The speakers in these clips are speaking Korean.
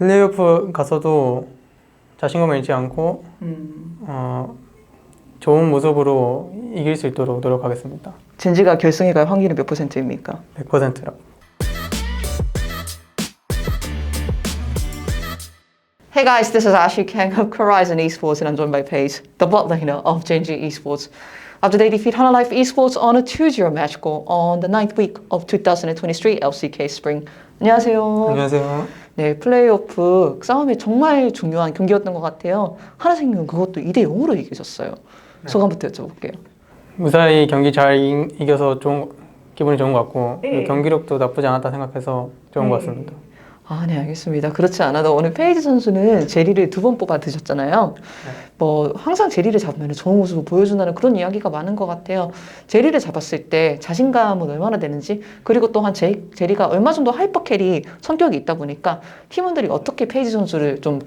플레이오프 가서도 자신감을 잃지 않고 좋은 모습으로 이길 수 있도록 노력하겠습니다. 젠지가 결승에 갈 확률이 몇 %입니까? 100%라고. Hey guys, this is Ashley Kang of Horizon Esports and I'm joined by Paige, the bot laner of Genji Esports. After they defeat Hanalife Esports on a 2-0 match goal on the 9th week of 2023 LCK Spring. 안녕하세요. 안녕하세요. 네, 플레이오프 싸움이 정말 중요한 경기였던 것 같아요. 하나생명 그것도 2대0으로 이기셨어요. 소감부터 여쭤볼게요. 무사히 경기 잘 이겨서 기분이 좋은 것 같고 네. 경기력도 나쁘지 않았다 생각해서 좋은 것 같습니다. 아, 네, 알겠습니다. 그렇지 않아도 오늘 페이지 선수는 제리를 2번 뽑아 드셨잖아요. 뭐 항상 제리를 잡으면 좋은 모습을 보여준다는 그런 이야기가 많은 것 같아요. 제리를 잡았을 때 자신감은 얼마나 되는지, 그리고 또한 제리가 얼마 정도 하이퍼 캐리 성격이 있다 보니까 팀원들이 어떻게 페이지 선수를 좀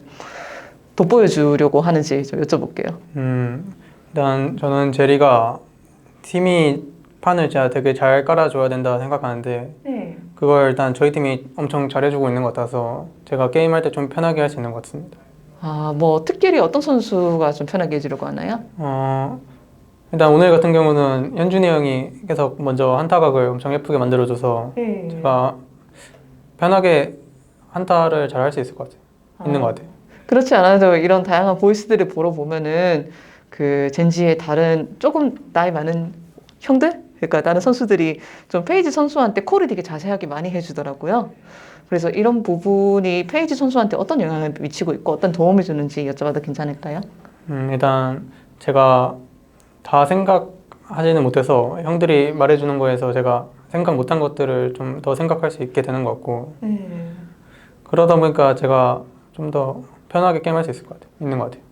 돋보여주려고 하는지 좀 여쭤볼게요. 일단 저는 제리가 팀이 판을 진짜 되게 잘 깔아줘야 된다 생각하는데 네. 그걸 일단 저희 팀이 엄청 잘해주고 있는 것 같아서 제가 게임할 때 좀 편하게 할 수 있는 것 같습니다. 아, 뭐 특별히 어떤 선수가 좀 편하게 해주려고 하나요? 일단 오늘 같은 경우는 현준이 형이 계속 먼저 한타각을 엄청 예쁘게 만들어줘서 제가 편하게 한타를 잘 할 수 있을 것 같아요. 있는 것 같아요. 그렇지 않아도 이런 다양한 보이스들을 보러 보면은 그 젠지의 다른 조금 나이 많은 형들? 그러니까 다른 선수들이 좀 페이지 선수한테 콜을 되게 자세하게 많이 해주더라고요. 그래서 이런 부분이 페이지 선수한테 어떤 영향을 미치고 있고 어떤 도움을 주는지 여쭤봐도 괜찮을까요? 일단 제가 다 생각하지는 못해서 형들이 말해주는 거에서 제가 생각 못한 것들을 좀 더 생각할 수 있게 되는 것 같고 그러다 보니까 제가 좀 더 편하게 게임할 수 있을 것 같아요. 있는 것 같아요.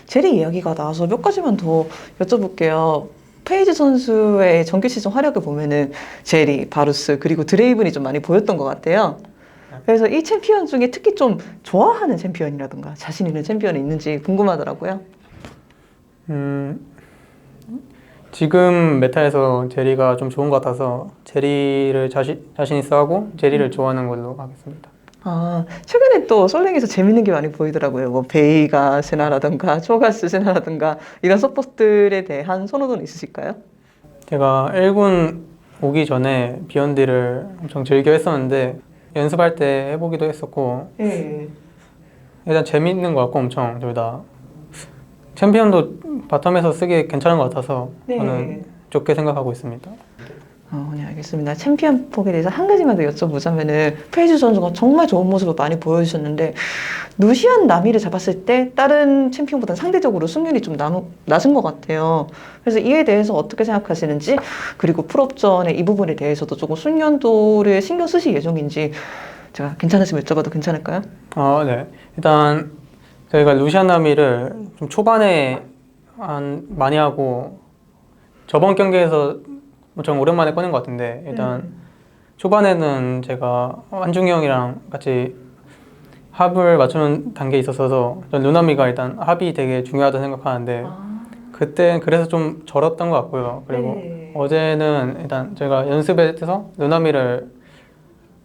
제리 이야기가 나와서 몇 가지만 더 여쭤볼게요. 페이지 선수의 정규 시즌 활약을 보면은 제리, 바루스 그리고 드레이븐이 좀 많이 보였던 것 같아요. 그래서 이 챔피언 중에 특히 좀 좋아하는 챔피언이라든가 자신 있는 챔피언이 있는지 궁금하더라고요. 지금 메타에서 제리가 좀 좋은 것 같아서 제리를 자신 있어 하고 제리를 좋아하는 걸로 하겠습니다. 아, 최근에 또 솔랭에서 재밌는 게 많이 보이더라고요. 뭐 베이가 세나라든가 초가스 세나라든가 이런 서포트들에 대한 선호도는 있으실까요? 제가 1군 오기 전에 비욘디를 엄청 즐겨 했었는데 연습할 때 해보기도 했었고 네. 일단 재밌는 것 같고 엄청 둘 다 챔피언도 바텀에서 쓰기 괜찮은 것 같아서 저는 좋게 생각하고 있습니다. 네, 알겠습니다. 챔피언 폭에 대해서 한 가지만 더 여쭤보자면은 페이지 선수가 정말 좋은 모습을 많이 보여주셨는데 루시안 나미를 잡았을 때 다른 챔피언보다는 상대적으로 승률이 좀 낮은 것 같아요. 그래서 이에 대해서 어떻게 생각하시는지, 그리고 풀업전의 이 부분에 대해서도 조금 숙련도를 신경 쓰실 예정인지 제가 괜찮으시면 여쭤봐도 괜찮을까요? 네. 일단 저희가 루시안 나미를 좀 초반에 많이 하고 저번 경기에서 엄청 오랜만에 꺼낸 것 같은데 일단 초반에는 제가 한중이 형이랑 같이 합을 맞추는 단계에 있어서 전 루나미가 일단 합이 되게 중요하다고 생각하는데 그때 그래서 좀 절었던 것 같고요. 그리고 어제는 일단 제가 연습에서 루나미를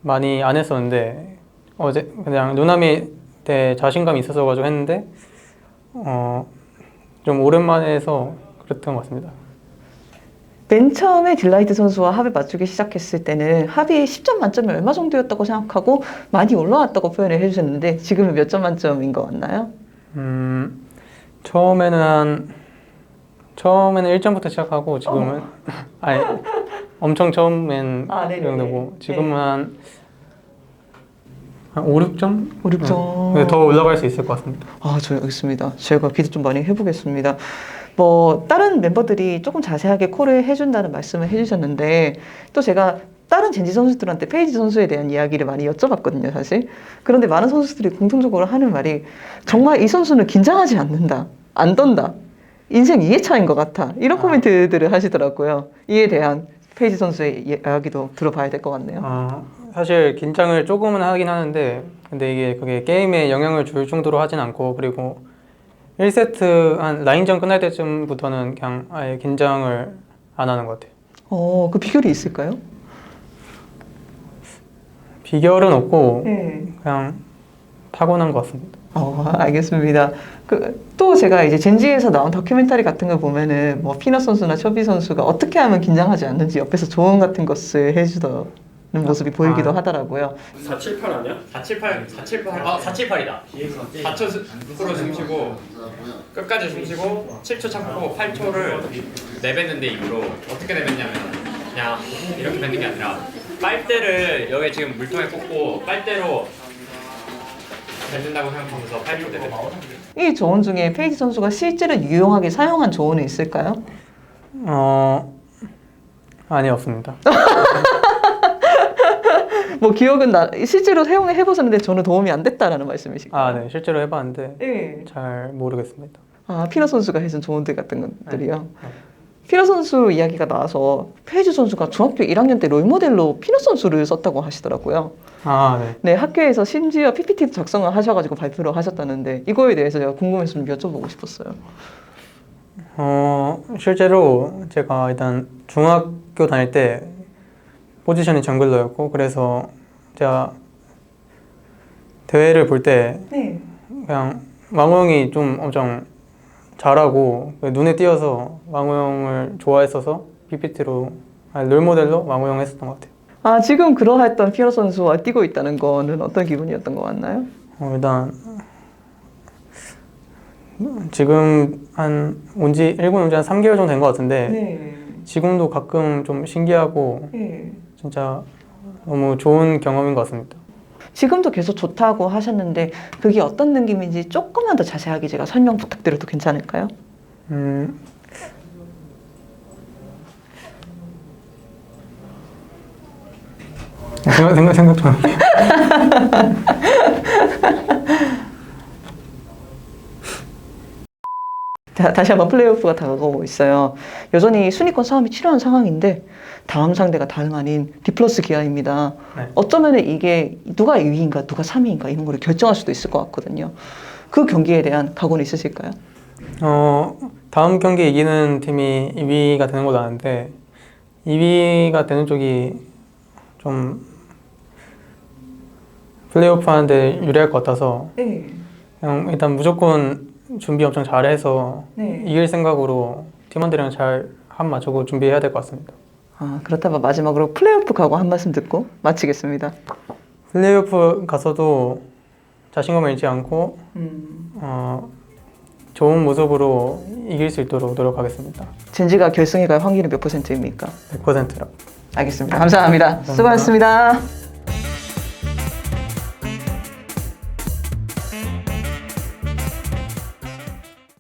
많이 안 했었는데 어제 그냥 루나미 때 자신감이 있어서 가지고 했는데 좀 오랜만에 해서 그랬던 것 같습니다. 맨 처음에 딜라이트 선수와 합을 맞추기 시작했을 때는 합이 10점 만점에 얼마 정도였다고 생각하고 많이 올라왔다고 표현을 해주셨는데 지금은 몇 점 만점인 것 같나요? 처음에는 1점부터 시작하고 지금은 아니 엄청 처음엔 이 정도고 지금은 한 5, 6점? 5, 6점. 네, 더 올라갈 수 있을 것 같습니다. 아, 저 알겠습니다. 제가 기대 좀 많이 해보겠습니다. 뭐 다른 멤버들이 조금 자세하게 콜을 해준다는 말씀을 해주셨는데 또 제가 다른 젠지 선수들한테 페이지 선수에 대한 이야기를 많이 여쭤봤거든요, 사실. 그런데 많은 선수들이 공통적으로 하는 말이 정말 이 선수는 긴장하지 않는다, 안 떤다, 인생 2회차인 것 같아, 이런 코멘트들을 하시더라고요. 이에 대한 페이지 선수의 이야기도 들어봐야 될 것 같네요. 사실 긴장을 조금은 하긴 하는데 근데 그게 게임에 영향을 줄 정도로 하진 않고 그리고 1세트 한 라인전 끝날 때쯤부터는 그냥 아예 긴장을 안 하는 것 같아요. 그 비결이 있을까요? 비결은 없고 네. 그냥 타고난 것 같습니다. 알겠습니다. 또 제가 이제 젠지에서 나온 다큐멘터리 같은 거 보면은 뭐 피넛 선수나 초비 선수가 어떻게 하면 긴장하지 않는지 옆에서 조언 같은 것을 해주는 모습이 보이기도 하더라고요. 478 아니야? 478 아 478이다. 4초 숨 쉬고 끝까지 숨 쉬고 7초 참고 8초를 내뱉는데 입으로 어떻게 내뱉냐면 그냥 이렇게 뱉는 게 아니라 빨대를 여기 지금 물통에 꽂고 빨대로 뱉는다고 생각하면서 8초 내뱉어. 이 조언 중에 페이지 선수가 실제로 유용하게 사용한 조언이 있을까요? 아니 없습니다. 뭐 기억은 실제로 사용해 보셨는데 저는 도움이 안 됐다라는 말씀이실까요? 네, 실제로 해봤는데 네. 잘 모르겠습니다. 피넛 선수가 해준 조언들 같은 것들이요. 피넛 선수 이야기가 나와서 페이지 선수가 중학교 1학년 때 롤모델로 피넛 선수를 썼다고 하시더라고요. 네. 네, 학교에서 심지어 PPT 작성을 하셔가지고 발표를 하셨다는데 이거에 대해서 제가 궁금해서 좀 여쭤보고 싶었어요. 실제로 제가 일단 중학교 다닐 때 포지션이 정글러였고 그래서 제가 대회를 볼 때 네. 그냥 망우 형이 좀 엄청 잘하고 눈에 띄어서 망우 형을 좋아했어서 PPT로 롤모델로 망우 형 했었던 것 같아요. 지금 그러했던 피넛 선수와 뛰고 있다는 거는 어떤 기분이었던 것 같나요? 일단 지금 일본 온지 한 3개월 정도 된 것 같은데 네. 지금도 가끔 좀 신기하고 네. 진짜 너무 좋은 경험인 것 같습니다. 지금도 계속 좋다고 하셨는데 그게 어떤 느낌인지 조금만 더 자세하게 제가 설명 부탁드려도 괜찮을까요? 생각 좀 할게요. 다시 한번 플레이오프가 다가오고 있어요. 여전히 순위권 싸움이 치열한 상황인데 다음 상대가 다름 아닌 디플러스 기아입니다. 네. 어쩌면 이게 누가 2위인가 누가 3위인가 이런 거를 결정할 수도 있을 것 같거든요. 그 경기에 대한 각오는 있으실까요? 다음 경기 이기는 팀이 2위가 되는 걸로 아는데 2위가 되는 쪽이 좀 플레이오프 하는데 유리할 것 같아서 네. 그냥 일단 무조건 준비 엄청 잘해서 네. 이길 생각으로 팀원들이랑 잘 한 맞추고 준비해야 될 것 같습니다. 그렇다면 마지막으로 플레이오프 각오 한 말씀 듣고 마치겠습니다. 플레이오프 가서도 자신감을 잃지 않고 좋은 모습으로 이길 수 있도록 노력하겠습니다. 젠지가 결승에 갈 확률이 몇 %입니까? 100%라고. 알겠습니다. 감사합니다. 수고하셨습니다.